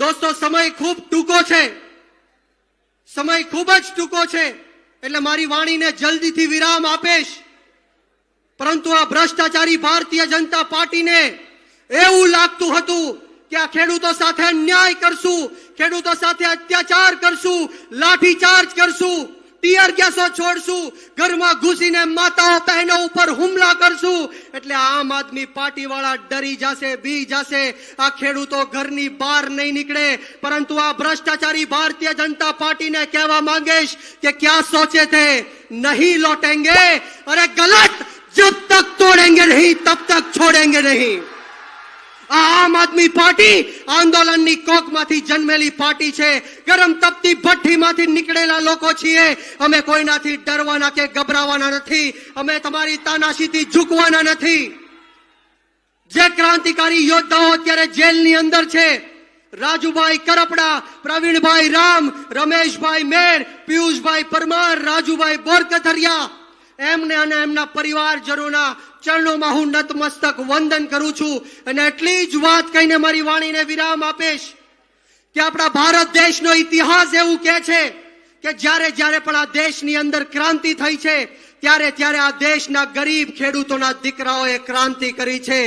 દોસ્તો, સમય ખૂબ ટૂંકો છે, સમય ખૂબ જ ટૂંકો છે, એટલે મારી વાણીને જલ્દીથી વિરામ આપીશ. પરંતુ આ ભ્રષ્ટાચારી ભારતીય જનતા પાર્ટીને એવું લાગતું હતું કે આ ખેડૂતો સાથે અન્યાય કરશું, ખેડૂતો સાથે અત્યાચાર કરશું, લાઠીચાર્જ કરશું, ટીયર ગેસો છોડશું, ઘરમાં ઘૂસીને માતાઓ બહેનો ઉપર હુમલા કરશું, એટલે આમ આદમી પાર્ટી વાળા ડરી જશે, બી જશે. આ ખેડૂતો ઘરની બહાર નહીં નીકળે. પરંતુ આ ભ્રષ્ટાચારી ભારતીય જનતા પાર્ટીને કહેવા માંગીશ કે ક્યાં સોચે થે, નહીં લौटेंगे. અરે ગલત, जब तक तोड़ेंगे नहीं तब तक छोड़ेंगे नहीं. આમ આદમી પાર્ટી આંદોલનની કોકમાંથી જન્મેલી પાર્ટી છે. ગરમ તપતી ભઠ્ઠીમાંથી નીકળેલા લોકો છીએ. અમે કોઈનાથી ડરવાના કે ગભરાવાના નથી. અમે તમારી તાનાશાહીથી ઝૂકવાના નથી. જે ક્રાંતિકારી યોદ્ધાઓ અત્યારે જેલની અંદર છે, રાજુભાઈ કરપડા, પ્રવીણભાઈ રામ, રમેશભાઈ મેર, પિયુષભાઈ પરમાર, રાજુભાઈ બોરકથરિયા, એમને અને એમના પરિવારજનોના ચરણોમાં હું નતમસ્તક વંદન કરું છું. અને એટલી જ વાત કહીને મારી વાણીને વિરામ આપીશ કે આપણા ભારત દેશનો ઇતિહાસ એવું કહે છે કે જ્યારે જ્યારે પણ આ દેશની અંદર ક્રાંતિ થઈ છે, ત્યારે ત્યારે આ દેશના ગરીબ ખેડૂતોના દીકરાઓએ ક્રાંતિ કરી છે.